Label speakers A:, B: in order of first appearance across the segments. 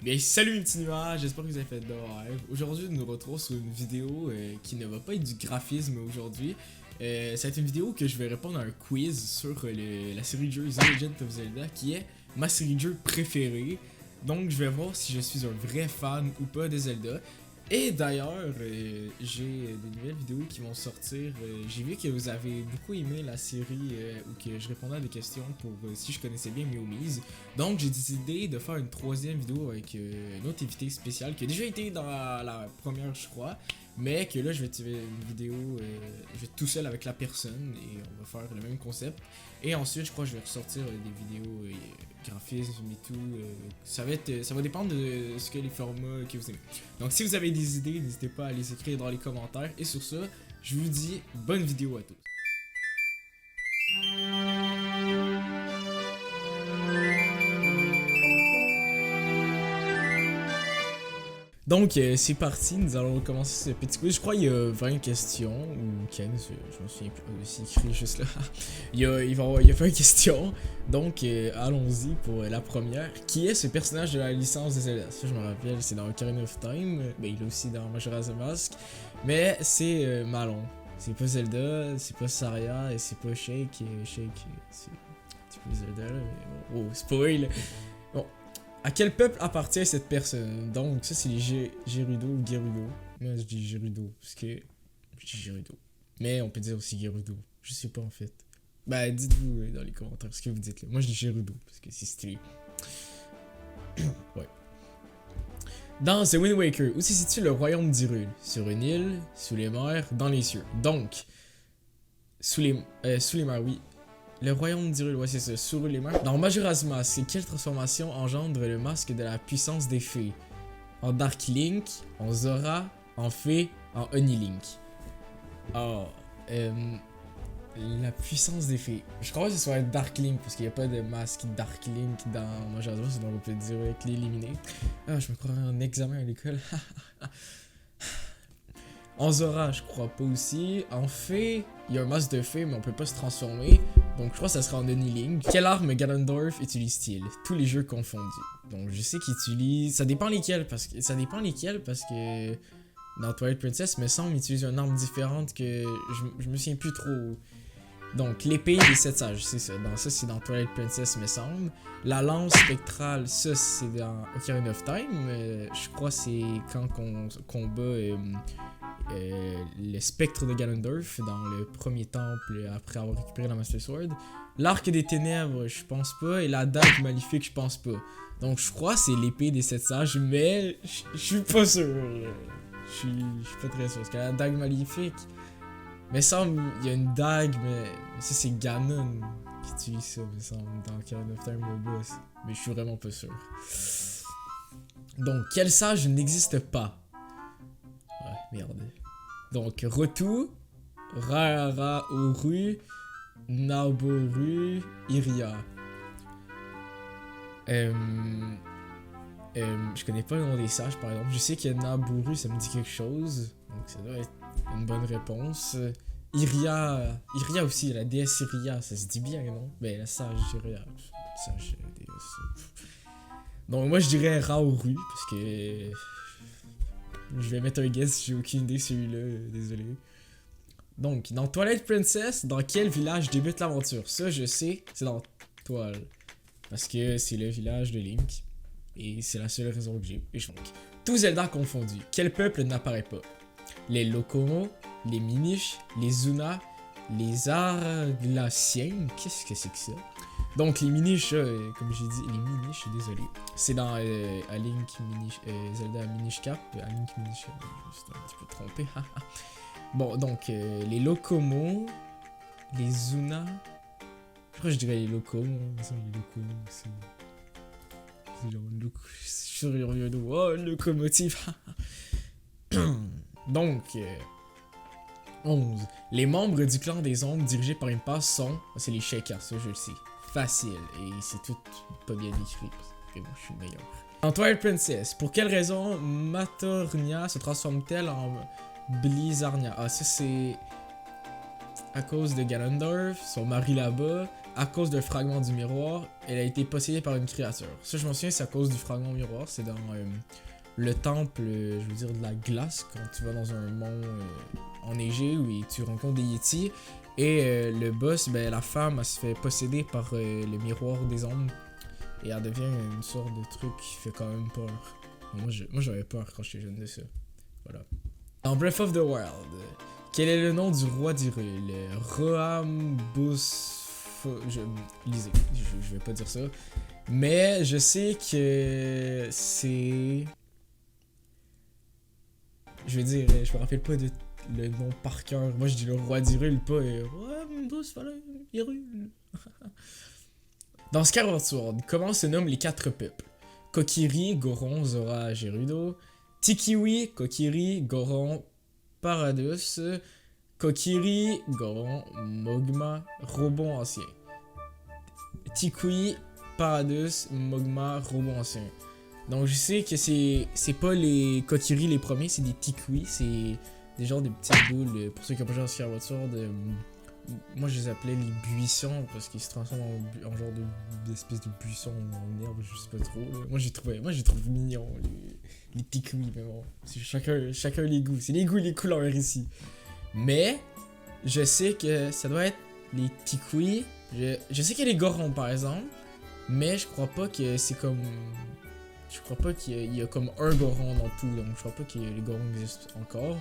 A: Bien, salut mes petits nuages, j'espère que vous avez fait de rêve. Aujourd'hui, nous nous retrouvons sur une vidéo qui ne va pas être du graphisme aujourd'hui. Ça va être une vidéo que je vais répondre à un quiz sur la série de jeux The Legend of Zelda, qui est ma série de jeux préférée. Donc, je vais voir si je suis un vrai fan ou pas de Zelda. Et d'ailleurs, j'ai des nouvelles vidéos qui vont sortir. J'ai vu que vous avez beaucoup aimé la série où que je répondais à des questions pour si je connaissais bien Meowmise. Donc j'ai décidé de faire une troisième vidéo avec une autre invité spéciale qui a déjà été dans la première, je crois. Mais que là, je vais tirer une vidéo, je vais être tout seul avec la personne et on va faire le même concept. Et ensuite, je crois que je vais ressortir des vidéos graphisme et tout. Ça va dépendre de ce que les formats que vous aimez. Donc, si vous avez des idées, n'hésitez pas à les écrire dans les commentaires. Et sur ça, je vous dis bonne vidéo à tous. Donc c'est parti, nous allons commencer ce petit quiz. Je crois qu'il y a 20 questions, ou 15, je me souviens plus, c'est écrit juste là. il y a 20 questions, donc allons-y pour la première. Qui est ce personnage de la licence de Zelda? Ça je me rappelle, c'est dans Ocarina of Time, ben, il est aussi dans Majora's Mask, mais c'est Malon. C'est pas Zelda, c'est pas Saria, et c'est pas Shake, c'est pas Zelda, mais bon, oh, spoil! Bon. À quel peuple appartient cette personne? Donc, ça, c'est les Gerudo ou Gerudo. Moi, je dis Gerudo, parce que je dis Gerudo. Mais on peut dire aussi Gerudo. Je sais pas, en fait. Bah, dites-vous dans les commentaires ce que vous dites là. Moi, je dis Gerudo, parce que c'est stylé. Ouais. Dans The Wind Waker, où se situe le royaume d'Hyrule? Sur une île, sous les mers, dans les cieux. Donc, sous les mers, oui. Le royaume d'Hyrule, ouais c'est ça, sur les mers. Dans Majora's Mask, c'est quelle transformation engendre le masque de la puissance des fées? En Dark Link, en Zora, en Fée, en Oni Link. Oh, la puissance des fées. Je crois que ce soit Dark Link, parce qu'il n'y a pas de masque Dark Link dans Majora's Mask, donc on peut direct l'éliminer. Ah, je me croirais en examen à l'école. En Zora, je crois pas aussi. En Fée, il y a un masque de fée, mais on peut pas se transformer. Donc je crois que ça sera en Oni Link. Quelle arme Ganondorf utilise-t-il? Tous les jeux confondus. Donc je sais qu'il utilise... Ça dépend lesquels, parce que... Dans Twilight Princess, me semble, il utilise une arme différente que... Je me souviens plus trop. Donc l'épée des 7 sages, c'est ça. Ça c'est dans Twilight Princess, me semble. La lance spectrale, ça c'est dans Ocarina of Time. Je crois que c'est quand on combat... le spectre de Ganondorf dans le premier temple après avoir récupéré la Master Sword. L'arc des ténèbres, je pense pas. Et la dague maléfique, je pense pas. Donc je crois que c'est l'épée des 7 sages, mais je suis pas sûr. Je suis pas très sûr. Parce que la dague maléfique, me semble, il y a une dague, mais ça c'est Ganon qui utilise ça, me semble, dans Ocarina of Time, le boss. Mais je suis vraiment pas sûr. Donc, quel sage n'existe pas? Ouais, merde. Donc, Rotu, Raraoru, Naboru, Iria. Je connais pas le nom des sages par exemple. Je sais que Naboru, ça me dit quelque chose. Donc, ça doit être une bonne réponse. Iria aussi, la déesse Iria, ça se dit bien, non? Ben, la sage Iria. Sage déesse. Donc, moi je dirais Raoru, parce que. Je vais mettre un guess, j'ai aucune idée celui-là, désolé. Donc, dans Twilight Princess, dans quel village débute l'aventure? Ça, je sais, c'est dans Toile. Parce que c'est le village de Link. Et c'est la seule raison que j'ai. Donc, tous Zelda confondus, quel peuple n'apparaît pas? Les Lokomo, les Minish, les Zuna, les Arglaciens. Qu'est-ce que c'est que ça? Donc les Minish, comme j'ai dit, les Minish, je suis désolé. C'est dans A Link Minish, Zelda Minish Cap, A Link Minish, je me suis un petit peu trompé. Bon, donc les Lokomo, les Zuna, je crois que je dirais les Lokomo, les Lokomo, c'est genre oh, locomotive. Donc 11. Les membres du clan des ombres dirigés par une passe sont, c'est les Sheikah, ça je le sais. Facile, et c'est tout pas bien écrit, parce que moi je suis le meilleur. En Twilight Princess, pour quelle raison Matornia se transforme-t-elle en Blizzarnia? Ah, ça c'est à cause de Ganondorf, son mari là-bas, à cause d'un fragment du miroir, elle a été possédée par une créature. Ça, je m'en souviens, c'est à cause du fragment miroir. C'est dans le temple, je veux dire, de la glace, quand tu vas dans un mont enneigé où tu rencontres des Yetis. Et le boss, ben, la femme, elle se fait posséder par le miroir des ombres. Et elle devient une sorte de truc qui fait quand même peur. Moi j'avais peur quand j'étais jeune de ça. Voilà. Dans Breath of the Wild, quel est le nom du roi d'Hyrule? Lisez, je vais pas dire ça. Mais je sais que c'est... Je vais dire, je me rappelle pas de le nom par cœur. Moi je dis le roi d'Hyrule, pas roi Hyrule. Dans Skyward Sword, comment se nomment les 4 peuples? Kokiri, Goron, Zora, Gerudo. Tikiwi, Kokiri, Goron, Parados. Kokiri, Goron, Mogma, Robon ancien. Tikui, Parados, Mogma, Robon ancien. Donc je sais que c'est pas les Kokiri les premiers, c'est des Tikui, c'est des genres de petites boules. Pour ceux qui ont pas joué à Skyward Sword, moi je les appelais les buissons parce qu'ils se transforment en genre d'espèce de buisson en herbe, je sais pas trop. Là. Moi j'ai trouvé mignon les Tikui, mais bon, c'est chacun les goûts, c'est les goûts et les couleurs ici. Mais je sais que ça doit être les Tikui. Je sais qu'il y a les Gorons par exemple, mais je crois pas que c'est comme... Je crois pas qu'il y a comme un Goron dans tout, donc je crois pas que les Gorons existent encore.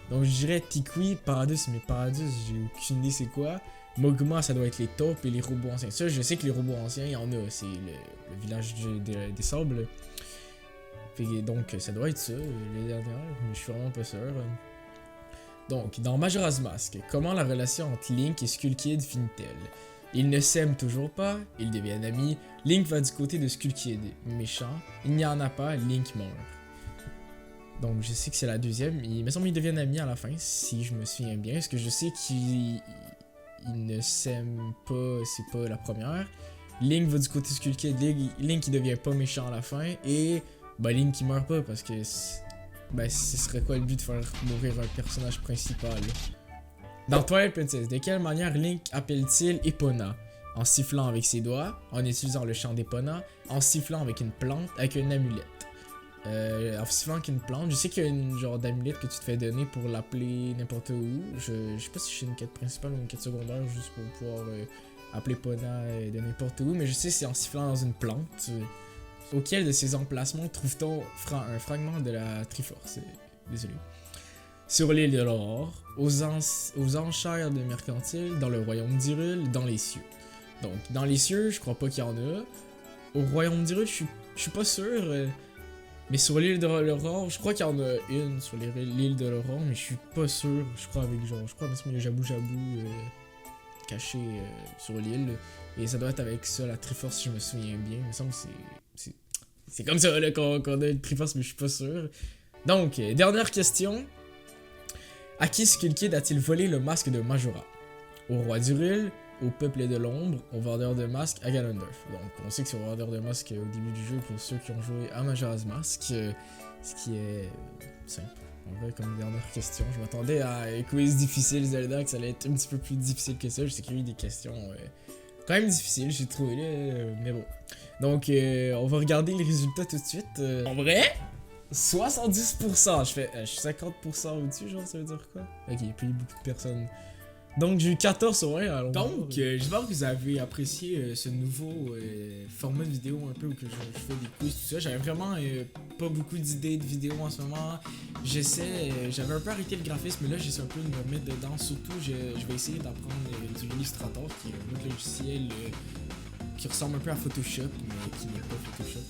A: Donc je dirais Tikui, Parados, mais Parados, j'ai aucune idée c'est quoi. Mogma, ça doit être les taupes et les robots anciens. Ça, je sais que les robots anciens, il y en a, c'est le village des sables. Donc ça doit être ça, les dernières, mais je suis vraiment pas sûr. Donc, dans Majora's Mask, comment la relation entre Link et Skull Kid finit-elle? Ils ne s'aiment toujours pas, ils deviennent amis, Link va du côté de Skull Kid, méchant, il n'y en a pas, Link meurt. Donc je sais que c'est la deuxième, il me semble qu'ils deviennent amis à la fin, si je me souviens bien, parce que je sais qu'ils ne s'aiment pas, c'est pas la première. Link va du côté de Skull Kid, Link il devient pas méchant à la fin, et Link il meurt pas, parce que ce serait quoi le but de faire mourir un personnage principal? Dans Twilight Princess, de quelle manière Link appelle-t-il Epona? En sifflant avec ses doigts, en utilisant le chant d'Epona, en sifflant avec une plante, avec une amulette. En sifflant avec une plante, je sais qu'il y a une genre d'amulette que tu te fais donner pour l'appeler n'importe où. Je sais pas si c'est une quête principale ou une quête secondaire, juste pour pouvoir appeler Epona de n'importe où, mais je sais que c'est en sifflant dans une plante. Auquel de ces emplacements trouve-t-on un fragment de la Triforce? Désolé. Sur l'île de l'Aurore, aux enchères de Mercantile, dans le royaume d'Hyrule, dans les cieux. Donc, dans les cieux, je crois pas qu'il y en a. Au royaume d'Hyrule, je suis pas sûr. Mais sur l'île de l'Aurore, je crois qu'il y en a une sur l'île de l'Aurore, mais je suis pas sûr. Je crois qu'il y a Jabu caché sur l'île. Et ça doit être avec ça, la Triforce, si je me souviens bien. Il me semble que c'est comme ça là, qu'on a une Triforce, mais je suis pas sûr. Donc, dernière question. À qui Skull Kid a-t-il volé le masque de Majora? Au roi d'Hyrule, au peuple de l'ombre, au vendeur de masques, à Ganondorf. Donc on sait que c'est au vendeur de masques au début du jeu pour ceux qui ont joué à Majora's Mask, ce qui est simple. En vrai, comme dernière question, je m'attendais à un quiz difficile Zelda, que ça allait être un petit peu plus difficile que ça. Je sais qu'il y a eu des questions quand même difficiles, j'ai trouvé là, mais bon. Donc on va regarder les résultats tout de suite. En vrai 70%, je suis 50% au-dessus, genre, ça veut dire quoi? Ok, il y a plus beaucoup de personnes. Donc, j'ai eu 14 sur 1. Donc, j'espère que vous avez apprécié ce nouveau format de vidéo un peu où que je fais des quiz, tout ça. J'avais vraiment pas beaucoup d'idées de vidéos en ce moment. J'avais un peu arrêté le graphisme, mais là, j'essaie un peu de me remettre dedans. Surtout, je vais essayer d'apprendre du Illustrator, qui est un autre logiciel qui ressemble un peu à Photoshop, mais qui n'est pas Photoshop.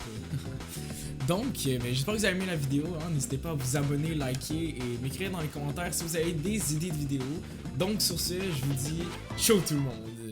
A: Donc, j'espère que vous avez aimé la vidéo. N'hésitez pas à vous abonner, liker et m'écrire dans les commentaires si vous avez des idées de vidéos. Donc, sur ce, je vous dis ciao tout le monde.